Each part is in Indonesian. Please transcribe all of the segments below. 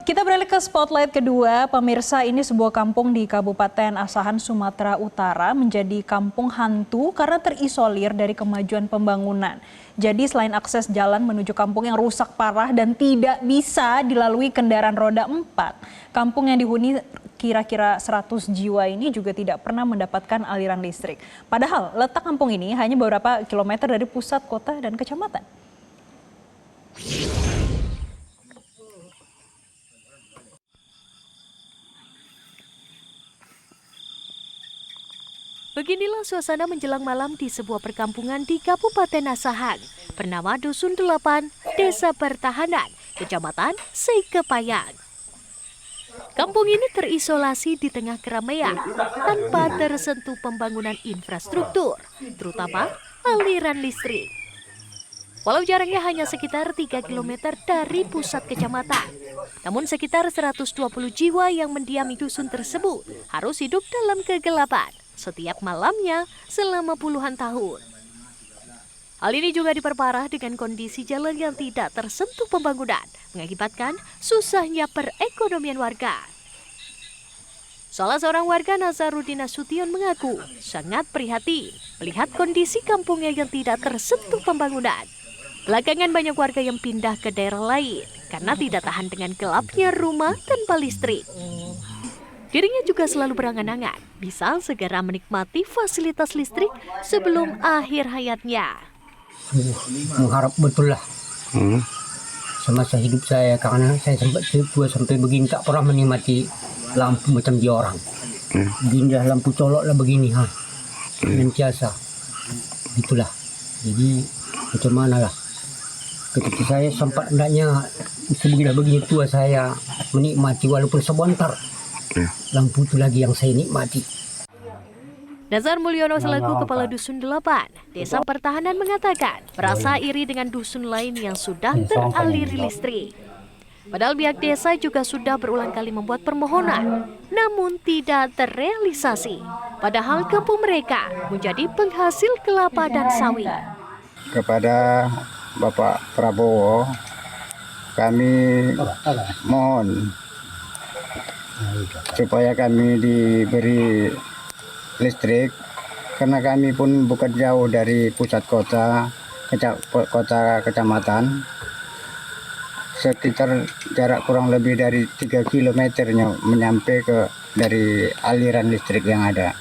Kita beralih ke spotlight kedua, pemirsa. Ini sebuah kampung di Kabupaten Asahan, Sumatera Utara menjadi kampung hantu karena terisolir dari kemajuan pembangunan. Jadi selain akses jalan menuju kampung yang rusak parah dan tidak bisa dilalui kendaraan roda 4, kampung yang dihuni kira-kira 100 jiwa ini juga tidak pernah mendapatkan aliran listrik. Padahal letak kampung ini hanya beberapa kilometer dari pusat kota dan kecamatan. Beginilah suasana menjelang malam di sebuah perkampungan di Kabupaten Asahan bernama Dusun 8, Desa Pertahanan, Kecamatan Seikepayang. Kampung ini terisolasi di tengah keramaian tanpa tersentuh pembangunan infrastruktur, terutama aliran listrik. Walau jaraknya hanya sekitar 3 km dari pusat kecamatan, namun sekitar 120 jiwa yang mendiami dusun tersebut harus hidup dalam kegelapan setiap malamnya selama puluhan tahun. Hal ini juga diperparah dengan kondisi jalan yang tidak tersentuh pembangunan, mengakibatkan susahnya perekonomian warga. Salah seorang warga, Nazarudin Nasution, mengaku sangat prihatin melihat kondisi kampungnya yang tidak tersentuh pembangunan. Belakangan banyak warga yang pindah ke daerah lain karena tidak tahan dengan gelapnya rumah tanpa listrik. Dirinya juga selalu berangan-angan bisa segera menikmati fasilitas listrik sebelum akhir hayatnya. Mengharap betul lah semasa hidup saya, karena saya sempat tua sampai begini tak pernah menikmati lampu macam dia orang. Begini dah lampu colok lah begini senantiasa. Itulah. Jadi macam mana lah. Ketika saya sempat hendaknya begini tua saya menikmati walaupun sebentar. Lampu itu lagi yang saya nikmati. Nazar Mulyono selaku Kepala Dusun 8, Desa Pertahanan, mengatakan merasa iri dengan dusun lain yang sudah teraliri listrik. Padahal pihak desa juga sudah berulang kali membuat permohonan, namun tidak terrealisasi. Padahal kampung mereka menjadi penghasil kelapa dan sawit. Kepada Bapak Prabowo, kami mohon supaya kami diberi listrik, karena kami pun bukan jauh dari pusat kota, kecamatan, sekitar jarak kurang lebih dari 3 kilometernya menyampai ke dari aliran listrik yang ada.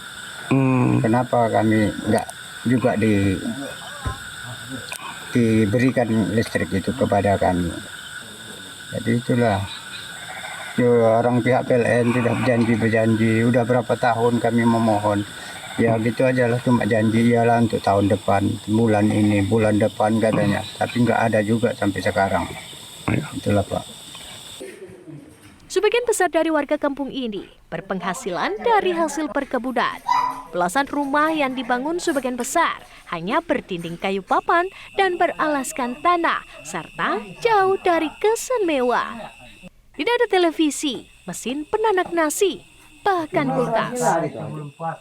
Kenapa kami nggak juga diberikan listrik itu kepada kami? Jadi itulah. Orang pihak PLN sudah berjanji, udah berapa tahun kami memohon. Ya gitu aja lah, cuma janji iyalah untuk tahun depan, bulan ini, bulan depan katanya. Tapi nggak ada juga sampai sekarang. Itulah Pak. Sebagian besar dari warga kampung ini berpenghasilan dari hasil perkebunan. Belasan rumah yang dibangun sebagian besar hanya berdinding kayu papan dan beralaskan tanah, serta jauh dari kesan mewah. Tidak ada televisi, mesin penanak nasi, bahkan kulkas.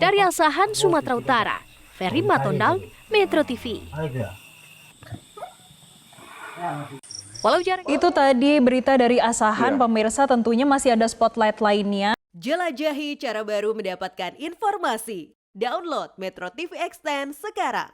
Dari Asahan, Sumatera Utara, Ferry Matondang, Metro TV. Walau jarak... Itu tadi berita dari Asahan, pemirsa. Tentunya masih ada spotlight lainnya. Jelajahi cara baru mendapatkan informasi. Download Metro TV Extend sekarang.